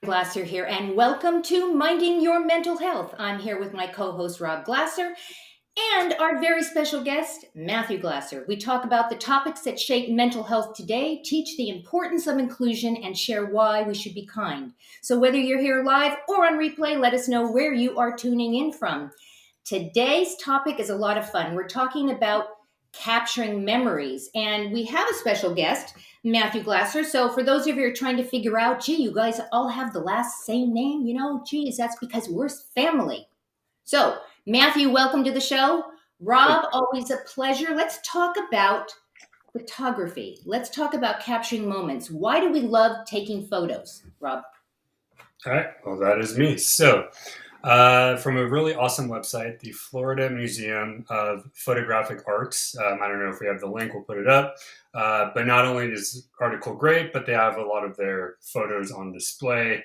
Glasser here, and welcome to Minding Your Mental Health. I'm here with my co-host Rob Glasser and our very special guest, Matthew Glasser. We talk about the topics that shape mental health today, teach the importance of inclusion, and share why we should be kind. So whether you're here live or on replay, let us know where you are tuning in from. Today's topic is a lot of fun. We're talking about capturing memories, and we have a special guest, Matthew Glasser. So for those of you who are trying to figure out, gee, you guys all have the last same name, geez, that's because we're family. So Matthew, welcome to the show. Rob, always a pleasure. Let's talk about photography. Let's talk about capturing moments. Why do we love taking photos, Rob? All right, well, that is me. So, from a really awesome website, the Florida Museum of Photographic Arts. I don't know if we have the link, we'll put it up. But not only is the article great, but they have a lot of their photos on display.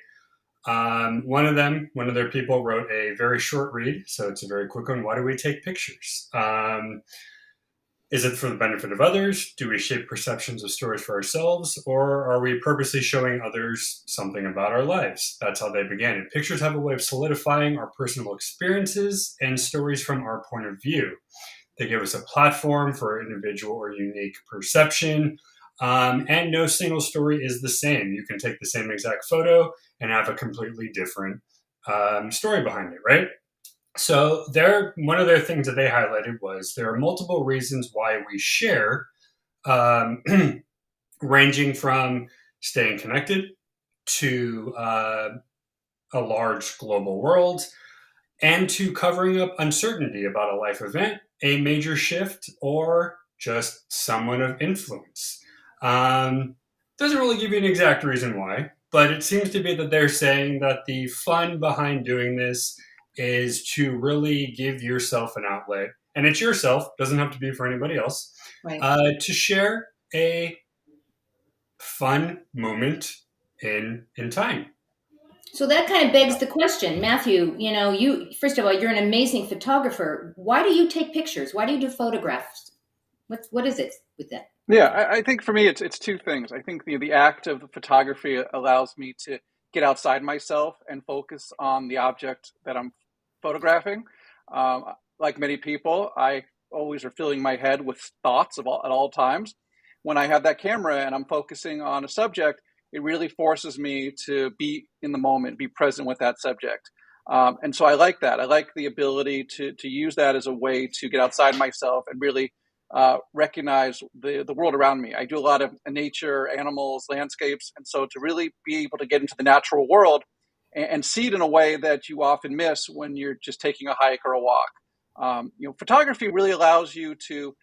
One of their people wrote a very short read, so it's a very quick one. Why do we take pictures? Is it for the benefit of others? Do we shape perceptions of stories for ourselves? Or are we purposely showing others something about our lives? That's how they began. And pictures have a way of solidifying our personal experiences and stories from our point of view. They give us a platform for individual or unique perception. And no single story is the same. You can take the same exact photo and have a completely different story behind it, right? So one of their things that they highlighted was there are multiple reasons why we share, ranging from staying connected to a large global world and to covering up uncertainty about a life event, a major shift, or just someone of influence. Doesn't really give you an exact reason why, but it seems to be that they're saying that the fun behind doing this is to really give yourself an outlet, and it's yourself, doesn't have to be for anybody else, Right. to share a fun moment in time. So that kind of begs the question, Matthew, you first of all, you're an amazing photographer. Why do you take pictures? Why do you do photographs? What is it with that? Yeah, I think for me it's two things. I think the act of photography allows me to get outside myself and focus on the object that I'm photographing. Um, like many people, I always are filling my head with thoughts at all times. When I have that camera and I'm focusing on a subject, it really forces me to be in the moment, be present with that subject. And so I like that. I like the ability to use that as a way to get outside myself and really recognize the world around me. I do a lot of nature, animals, landscapes. And so to really be able to get into the natural world and see it in a way that you often miss when you're just taking a hike or a walk. Photography really allows you to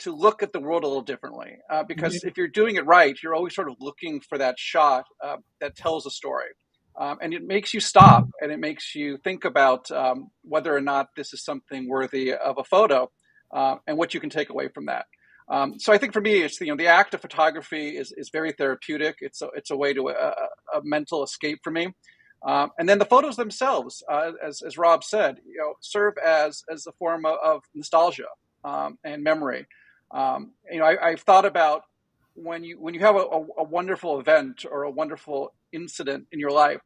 look at the world a little differently because if you're doing it right, you're always sort of looking for that shot that tells a story. And it makes you stop and it makes you think about whether or not this is something worthy of a photo. And what you can take away from that. So I think for me, it's the act of photography is very therapeutic. It's a way to a mental escape for me. And then the photos themselves, as Rob said, serve as a form of nostalgia and memory. I've thought about when you have a wonderful event or a wonderful incident in your life,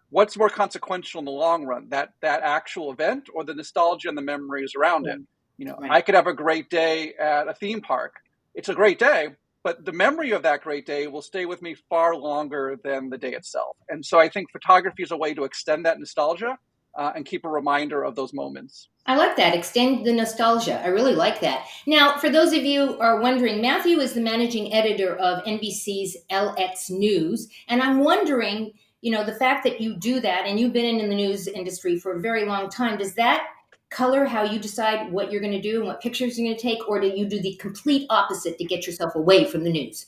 what's more consequential in the long run, that actual event or the nostalgia and the memories around it? Right. I could have a great day at a theme park. It's a great day, but the memory of that great day will stay with me far longer than the day itself. And so I think photography is a way to extend that nostalgia and keep a reminder of those moments. I like that. Extend the nostalgia. I really like that. Now, for those of you who are wondering, Matthew is the managing editor of NBC's LX News. And I'm wondering, the fact that you do that and you've been in the news industry for a very long time, does that color how you decide what you're going to do and what pictures you're going to take, or do you do the complete opposite to get yourself away from the news?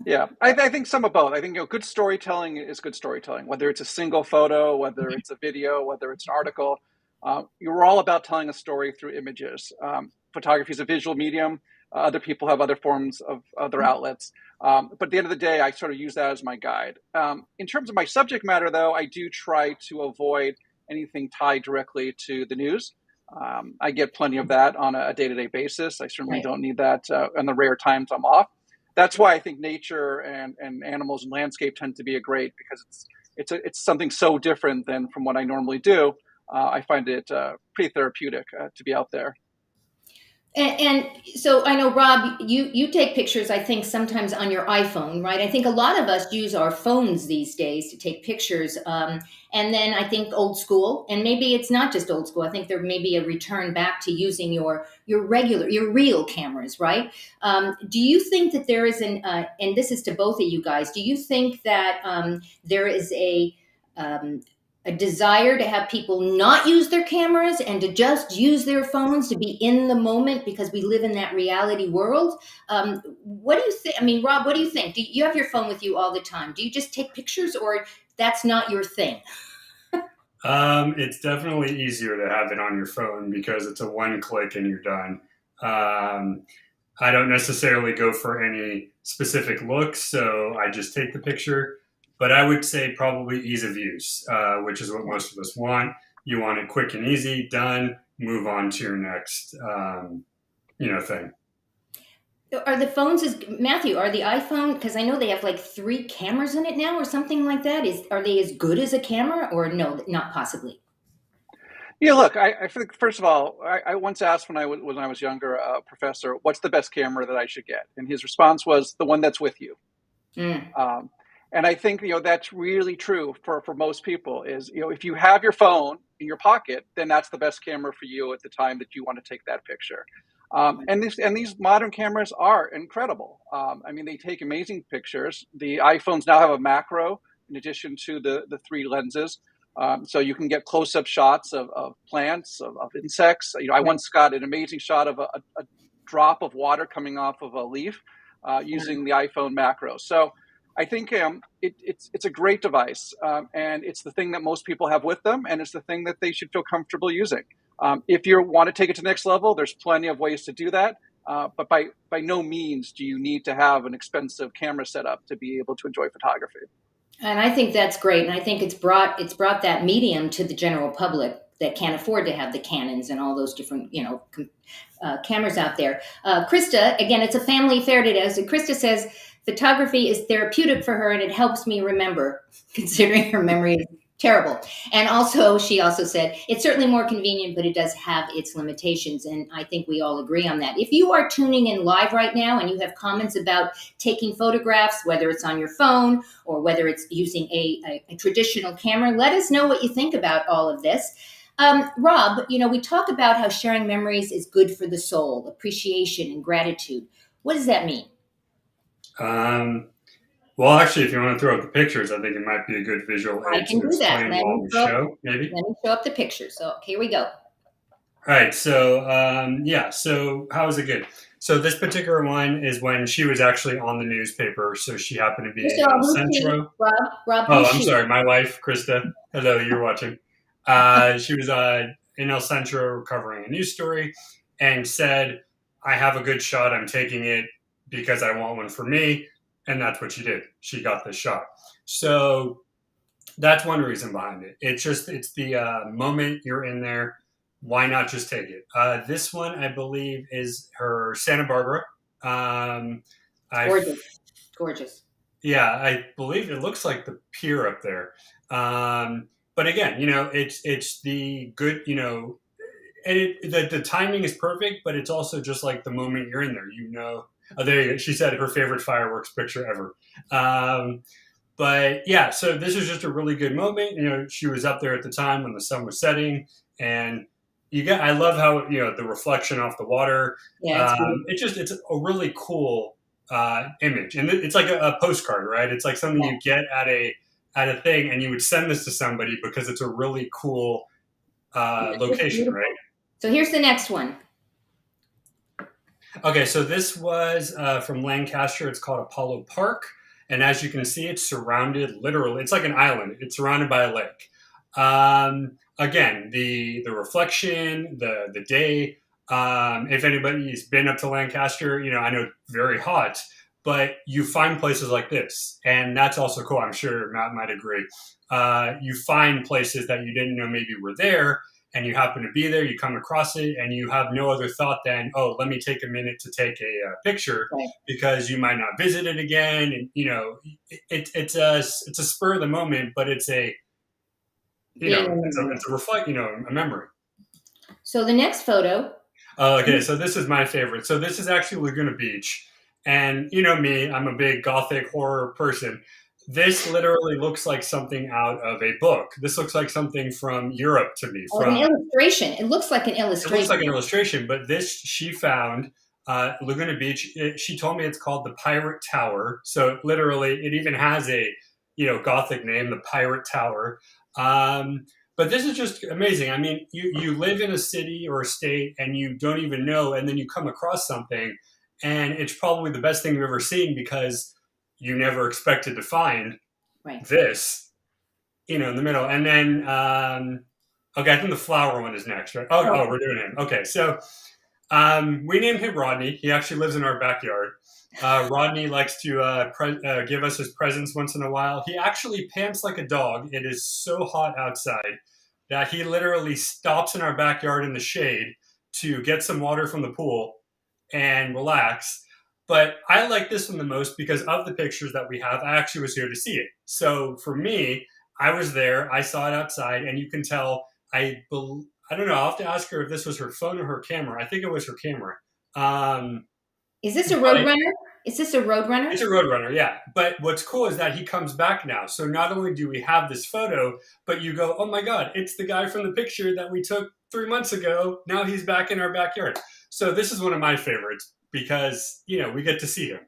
Yeah, I think some of both. I think good storytelling is good storytelling, whether it's a single photo, whether it's a video, whether it's an article. You're all about telling a story through images. Photography is a visual medium. Other people have other forms of other outlets. But at the end of the day, I sort of use that as my guide. In terms of my subject matter, though, I do try to avoid anything tied directly to the news. I get plenty of that on a day-to-day basis. I certainly don't need that in the rare times I'm off. That's why I think nature and animals and landscape tend to be a great, because it's something so different than from what I normally do. I find it pretty therapeutic to be out there. And so I know, Rob, you take pictures, I think, sometimes on your iPhone, right? I think a lot of us use our phones these days to take pictures. And then I think old school, and maybe it's not just old school. I think there may be a return back to using your real cameras, right? Do you think that there is and this is to both of you guys, do you think that there is um, a desire to have people not use their cameras and to just use their phones to be in the moment because we live in that reality world? What do you think? I mean, Rob, what do you think? Do you have your phone with you all the time? Do you just take pictures, or that's not your thing? It's definitely easier to have it on your phone because it's a one click and you're done. Um, I don't necessarily go for any specific looks, so I just take the picture. But I would say probably ease of use, which is what most of us want. You want it quick and easy, done, move on to your next, thing. Are the phones as Matthew? Are the iPhone? Because I know they have like 3 cameras in it now, or something like that. Are they as good as a camera, or no? Not possibly. Yeah, look, I think first of all, I once asked when I was younger, a professor, what's the best camera that I should get, and his response was the one that's with you. Mm. Um, and I think that's really true for most people. Is if you have your phone in your pocket, then that's the best camera for you at the time that you want to take that picture. And these modern cameras are incredible. I mean, they take amazing pictures. The iPhones now have a macro in addition to the 3 lenses. So you can get close-up shots of plants, of insects. I Right. once got an amazing shot of a drop of water coming off of a leaf using the iPhone macro. So I think it's a great device, and it's the thing that most people have with them, and it's the thing that they should feel comfortable using. If you want to take it to the next level, there's plenty of ways to do that. But by no means do you need to have an expensive camera setup to be able to enjoy photography. And I think that's great. And I think it's brought that medium to the general public that can't afford to have the Canons and all those different cameras out there. Krista, again, it's a family affair today. So Krista says photography is therapeutic for her, and it helps me remember, considering her memory is terrible. And also, she also said it's certainly more convenient, but it does have its limitations. And I think we all agree on that. If you are tuning in live right now and you have comments about taking photographs, whether it's on your phone or whether it's using a traditional camera, let us know what you think about all of this. Rob, we talk about how sharing memories is good for the soul, appreciation and gratitude. What does that mean? Um, well, actually, if you want to throw up the pictures, I think it might be a good visual I aid can to do that. explain while we show, maybe. Let me show up the picture. So here we go. All right, so so how is it good? So this particular one is when she was actually on the newspaper, so she happened to be in El Centro. Rob, Oh, I'm sorry, my wife, Krista. Hello, you're watching. She was in El Centro covering a news story and said, I have a good shot, I'm taking it because I want one for me. And that's what she did. She got the shot. So that's one reason behind it. It's the moment you're in there. Why not just take it? This one, I believe, is her Santa Barbara. Gorgeous. Gorgeous. Yeah, I believe it looks like the pier up there. But again, it's the good, and the timing is perfect, but it's also just like the moment you're in there, Oh, there you go. She said her favorite fireworks picture ever. But yeah, so this is just a really good moment. She was up there at the time when the sun was setting, and I love how the reflection off the water. Yeah, It's a really cool image, and it's like a postcard, right? It's like something you get at a thing, and you would send this to somebody because it's a really cool location, right? So here's the next one. Okay, so this was from Lancaster. It's called Apollo Park. And as you can see, it's surrounded literally. It's like an island. It's surrounded by a lake. Again, the reflection, the day. If anybody's been up to Lancaster, I know it's very hot, but you find places like this. And that's also cool. I'm sure Matt might agree. You find places that you didn't know maybe were there. and you happen to be there, you come across it, and you have no other thought than, oh, let me take a minute to take a picture, Right. because you might not visit it again. And, it's a spur of the moment, but it's a, Being in the moment. it's a reflect, a memory. So the next photo. Okay, so this is my favorite. So this is actually Laguna Beach. And you know me, I'm a big gothic horror person. This literally looks like something out of a book. This looks like something from Europe to me. An illustration. It looks like an illustration. It looks like an illustration, but this she found Laguna Beach. She told me it's called the Pirate Tower. So literally, it even has a gothic name, the Pirate Tower. But this is just amazing. I mean, you live in a city or a state and you don't even know, and then you come across something, and it's probably the best thing you've ever seen, because you never expected to find this, in the middle. And then, okay, I think the flower one is next, right? Oh, we're doing him. Okay, so we named him Rodney. He actually lives in our backyard. Rodney likes to give us his presents once in a while. He actually pants like a dog. It is so hot outside that he literally stops in our backyard in the shade to get some water from the pool and relax. But I like this one the most because of the pictures that we have. I actually was here to see it. So for me, I was there. I saw it outside, and you can tell. I don't know. I'll have to ask her if this was her phone or her camera. I think it was her camera. Is this a Roadrunner? Is this a Roadrunner? It's a Roadrunner, yeah. But what's cool is that he comes back now. So not only do we have this photo, but you go, oh my God, it's the guy from the picture that we took 3 months ago. Now he's back in our backyard. So this is one of my favorites because, we get to see him.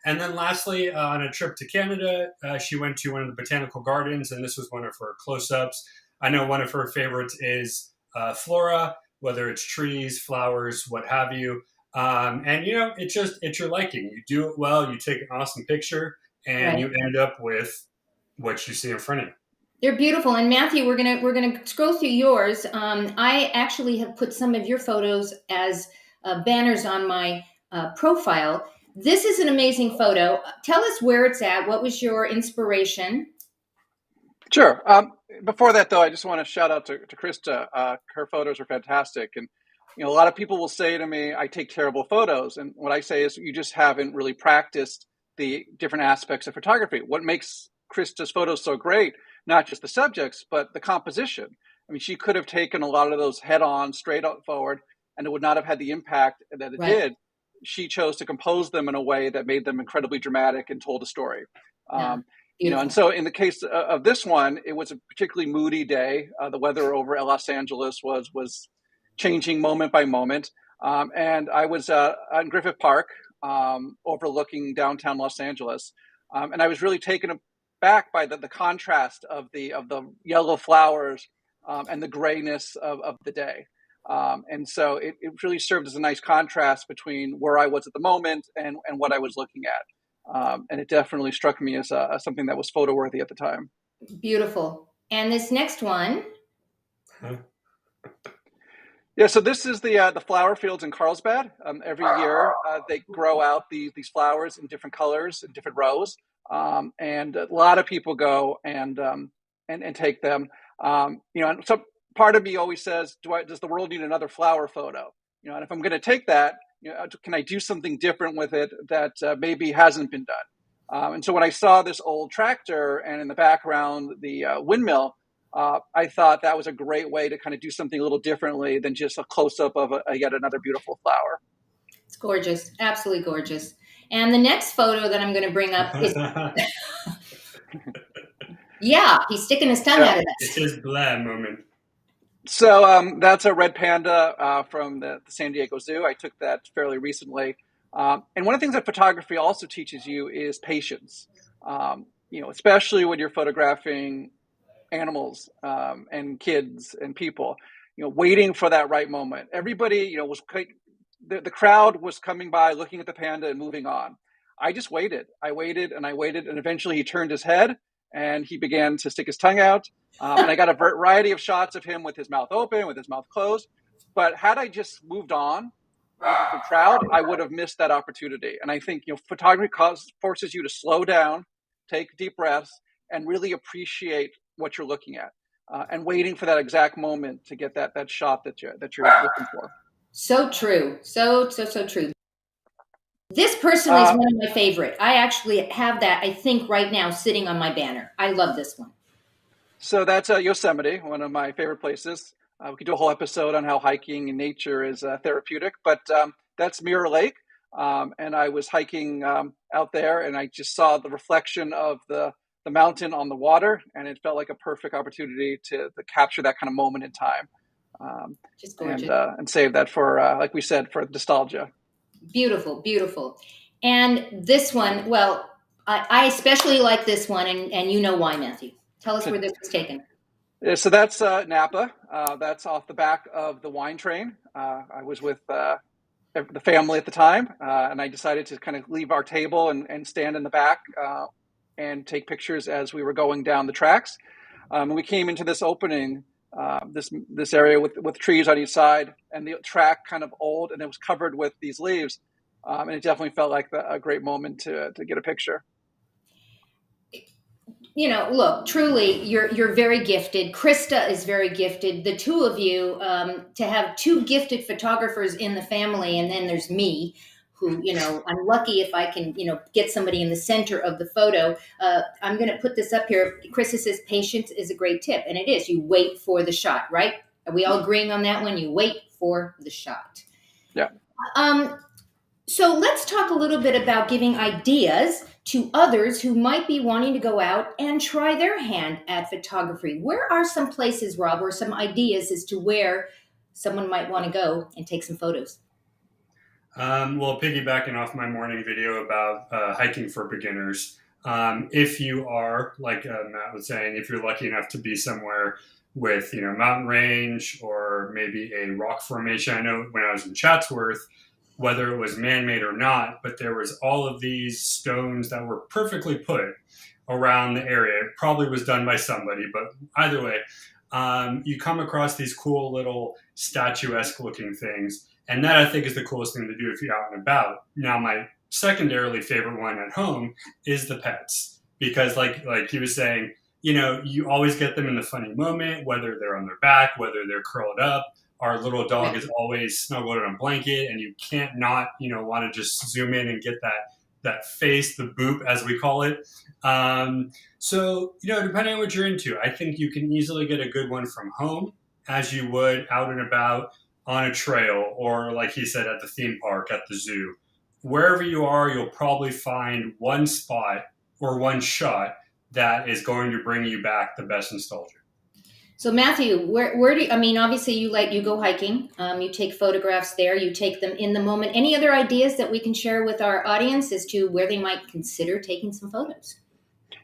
And then lastly, on a trip to Canada, she went to one of the botanical gardens, and this was one of her close-ups. I know one of her favorites is flora, whether it's trees, flowers, what have you. And it's your liking. You do it well, you take an awesome picture, and you end up with what you see in front of you. They're beautiful. And Matthew, we're gonna scroll through yours. I actually have put some of your photos as banners on my profile. This is an amazing photo. Tell us where it's at. What was your inspiration? Sure. Before that, though, I just want to shout out to Krista. Her photos are fantastic. And a lot of people will say to me, I take terrible photos. And what I say is, you just haven't really practiced the different aspects of photography. What makes Krista's photos so great, not just the subjects, but the composition. I mean, she could have taken a lot of those head on, straight up forward, and it would not have had the impact that it did. She chose to compose them in a way that made them incredibly dramatic and told a story. And so in the case of this one, it was a particularly moody day. The weather over Los Angeles was changing moment by moment. And I was on Griffith Park, overlooking downtown Los Angeles. And I was really taken aback by the contrast of the yellow flowers and the grayness of the day. And so it really served as a nice contrast between where I was at the moment and what I was looking at. And it definitely struck me as something that was photo worthy at the time. Beautiful. And this next one. Yeah, so this is the flower fields in Carlsbad. Every year they grow out these flowers in different colors and different rows, and a lot of people go and take them. And so part of me always says, does the world need another flower photo? And if I'm going to take that, can I do something different with it that maybe hasn't been done? And so when I saw this old tractor and in the background the windmill, I thought that was a great way to kind of do something a little differently than just a close-up of yet another beautiful flower. It's gorgeous. Absolutely gorgeous. And the next photo that I'm going to bring up is... yeah, he's sticking his tongue out of us. It's his blah moment. So that's a red panda from the San Diego Zoo. I took that fairly recently. And one of the things that photography also teaches you is patience, especially when you're photographing animals and kids and people, waiting for that right moment. Everybody, the crowd was coming by, looking at the panda and moving on. I just waited. I waited and I waited. And eventually he turned his head and he began to stick his tongue out. And I got a variety of shots of him with his mouth open, with his mouth closed. But had I just moved on with the crowd, I would have missed that opportunity. And I think, photography forces you to slow down, take deep breaths, and really appreciate what you're looking at. and waiting for that exact moment to get that shot that you're looking for. So true. So true. This personally is Uh, one of my favorite. I actually have that, I think, right now sitting on my banner. I love this one. so that's Yosemite, one of my favorite places. We could do a whole episode on how hiking in nature is therapeutic, but that's Mirror Lake. And I was hiking out there, and I just saw the reflection of the mountain on the water, and it felt like a perfect opportunity to capture that kind of moment in time, Just gorgeous. and save that for, like we said, for nostalgia. Beautiful, beautiful. And this one, well, I especially like this one, and you know why, Matthew. Tell us where this was taken. Yeah, so that's Napa. That's off the back of the wine train. I was with the family at the time, and I decided to kind of leave our table and stand in the back and take pictures as we were going down the tracks. And we came into this opening, this area with trees on each side, and the track kind of old, and it was covered with these leaves, and it definitely felt like a great moment to get a picture. Look, truly, you're very gifted. Krista is very gifted. The two of you, to have two gifted photographers in the family, and then there's me, who, I'm lucky if I can, get somebody in the center of the photo. I'm going to put this up here. Krista says patience is a great tip, and it is. You wait for the shot, right? Are we all agreeing on that one? You wait for the shot. Yeah. So let's talk a little bit about giving ideas to others who might be wanting to go out and try their hand at photography. Where are some places, Rob, or some ideas as to where someone might want to go and take some photos? Well, piggybacking off my morning video about hiking for beginners, if you are, like Matt was saying, if you're lucky enough to be somewhere with, mountain range or maybe a rock formation. I know when I was in Chatsworth, whether it was man-made or not, but there was all of these stones that were perfectly put around the area. It probably was done by somebody, but either way, you come across these cool little statuesque looking things. And that, I think, is the coolest thing to do if you're out and about. Now, my secondarily favorite one at home is the pets. Because like he was saying, you always get them in the funny moment, whether they're on their back, whether they're curled up. Our little dog is always snuggled in a blanket, and you can't not, want to just zoom in and get that face, the boop, as we call it. So, depending on what you're into, I think you can easily get a good one from home as you would out and about on a trail, or like he said, at the theme park, at the zoo. Wherever you are, you'll probably find one spot or one shot that is going to bring you back the best nostalgia. So Matthew, where do you, obviously you go hiking, you take photographs there, you take them in the moment. Any other ideas that we can share with our audience as to where they might consider taking some photos?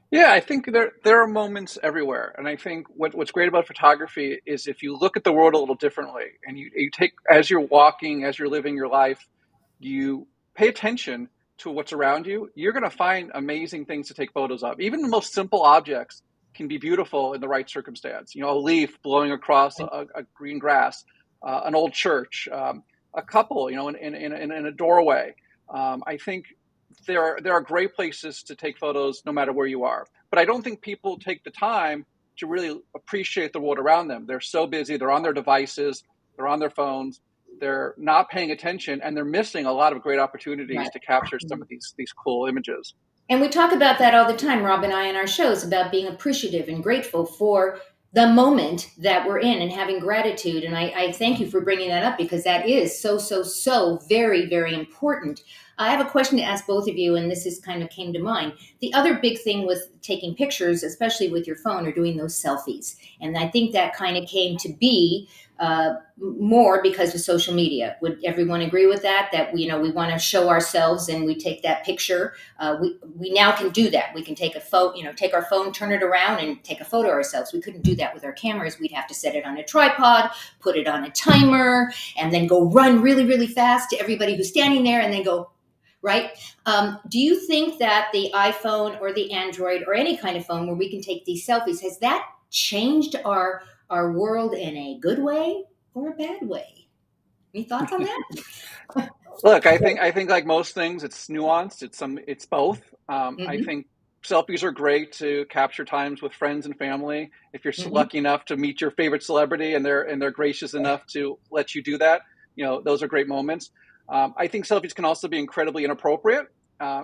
Yeah, I think there are moments everywhere, and I think what's great about photography is if you look at the world a little differently, and you take, as you're walking, as you're living your life, you pay attention to what's around you. You're going to find amazing things to take photos of. Even the most simple objects can be beautiful in the right circumstance. A leaf blowing across a green grass, an old church, a couple, in a doorway. I think there are great places to take photos no matter where you are. But I don't think people take the time to really appreciate the world around them. They're so busy. They're on their devices. They're on their phones. They're not paying attention, and they're missing a lot of great opportunities to capture some of these cool images. And we talk about that all the time, Rob and I, in our shows, about being appreciative and grateful for the moment that we're in and having gratitude. And I thank you for bringing that up, because that is so very, very important. I have a question to ask both of you, and this is kind of came to mind. The other big thing with taking pictures, especially with your phone, are doing those selfies. And I think that kind of came to be more because of social media. Would everyone agree with that? That we want to show ourselves and we take that picture. We now can do that. We can take a photo, take our phone, turn it around, and take a photo ourselves. We couldn't do that with our cameras. We'd have to set it on a tripod, put it on a timer, and then go run really, really fast to everybody who's standing there, and then go. Right? Do you think that the iPhone or the Android or any kind of phone where we can take these selfies, has that changed our world in a good way or a bad way? Any thoughts on that? Look, I think like most things, it's nuanced. It's both. I think selfies are great to capture times with friends and family. If you're Mhm. lucky enough to meet your favorite celebrity and they're gracious enough to let you do that, those are great moments. I think selfies can also be incredibly inappropriate.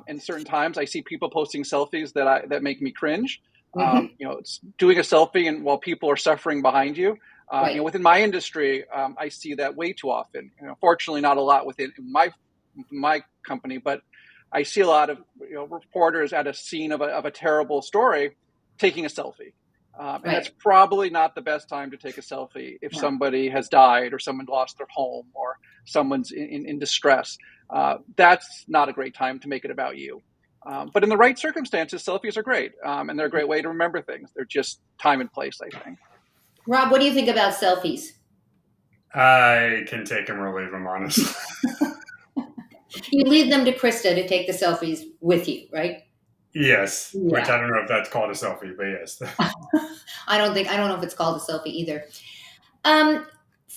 In certain times, I see people posting selfies that make me cringe. Mhm. It's doing a selfie and while people are suffering behind you. Right. Within my industry, I see that way too often. Fortunately, not a lot within my company, but I see a lot of reporters at a scene of a terrible story taking a selfie. And that's Right. probably not the best time to take a selfie if No. somebody has died or someone lost their home or someone's in distress. That's not a great time to make it about you. But in the right circumstances, selfies are great. And they're a great way to remember things. They're just time and place, I think. Rob, what do you think about selfies? I can take them or leave them, honestly. You leave them to Krista to take the selfies with you, right? Yes, which Yeah. I don't know if that's called a selfie, but yes. I don't know if it's called a selfie either. Um,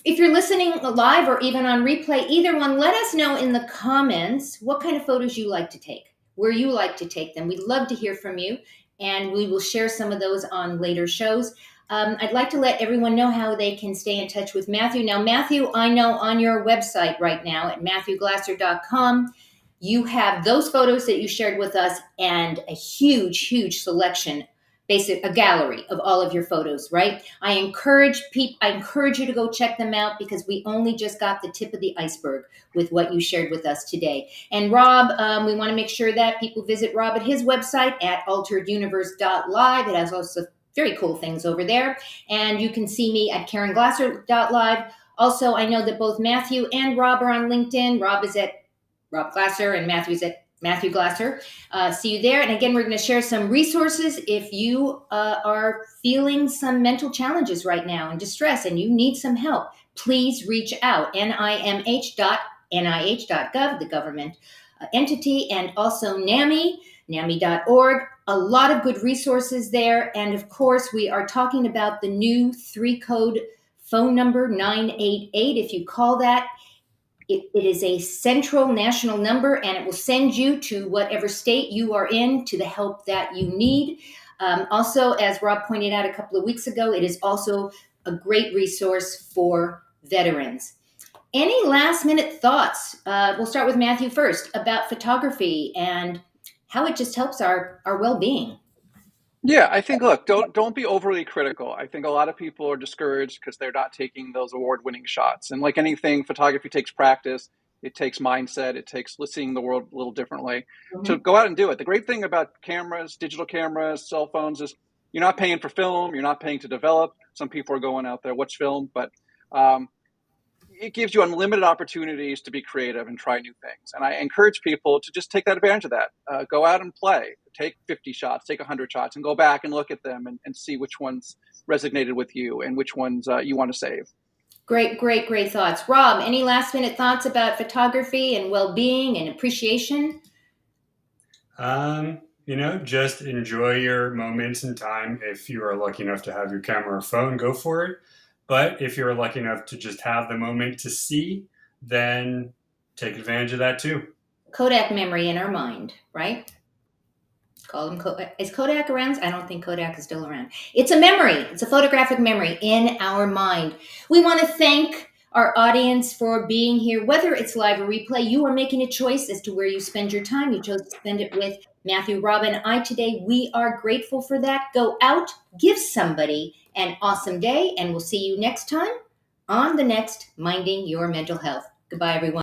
if you're listening live or even on replay, either one, let us know in the comments what kind of photos you like to take, where you like to take them. We'd love to hear from you, and we will share some of those on later shows. I'd like to let everyone know how they can stay in touch with Matthew. Now, Matthew, I know on your website right now at MatthewGlasser.com, you have those photos that you shared with us and a huge selection, a gallery of all of your photos, right? I encourage you to go check them out because we only just got the tip of the iceberg with what you shared with us today. And Rob, we want to make sure that people visit Rob at his website at altereduniverse.live. It has also very cool things over there. And you can see me at karenglasser.live. Also, I know that both Matthew and Rob are on LinkedIn. Rob is at Rob Glasser and Matthew's at Matthew Glasser. See you there. And again, we're going to share some resources if you are feeling some mental challenges right now and distress and you need some help. Please reach out. NIMH.nih.gov, the government entity, and also NAMI.org. A lot of good resources there. And of course, we are talking about the new 3-code phone number 988. If you call that, it is a central national number, and it will send you to whatever state you are in to the help that you need. Also, as Rob pointed out a couple of weeks ago, it is also a great resource for veterans. Any last minute thoughts? We'll start with Matthew first about photography and how it just helps our well-being. Yeah, I think look, don't be overly critical. I think a lot of people are discouraged because they're not taking those award-winning shots. And like anything, photography takes practice, it takes mindset, it takes seeing the world a little differently. So Mm-hmm. go out and do it. The great thing about cameras, digital cameras, cell phones is you're not paying for film, you're not paying to develop. Some people are going out there, what's film? But um, it gives you unlimited opportunities to be creative and try new things. And I encourage people to just take that advantage of that. Go out and play. Take 50 shots, take 100 shots, and go back and look at them and see which ones resonated with you and which ones you want to save. Great thoughts. Rob, any last minute thoughts about photography and well-being and appreciation? Just enjoy your moments in time. If you are lucky enough to have your camera or phone, go for it. But if you're lucky enough to just have the moment to see, then take advantage of that too. Kodak memory in our mind, right? Call them is Kodak around? I don't think Kodak is still around. It's a memory. It's a photographic memory in our mind. We want to thank our audience for being here. Whether it's live or replay, you are making a choice as to where you spend your time. You chose to spend it with Matthew, Rob, and I today. We are grateful for that. Go out, give somebody an awesome day, and we'll see you next time on the next Minding Your Mental Health. Goodbye, everyone.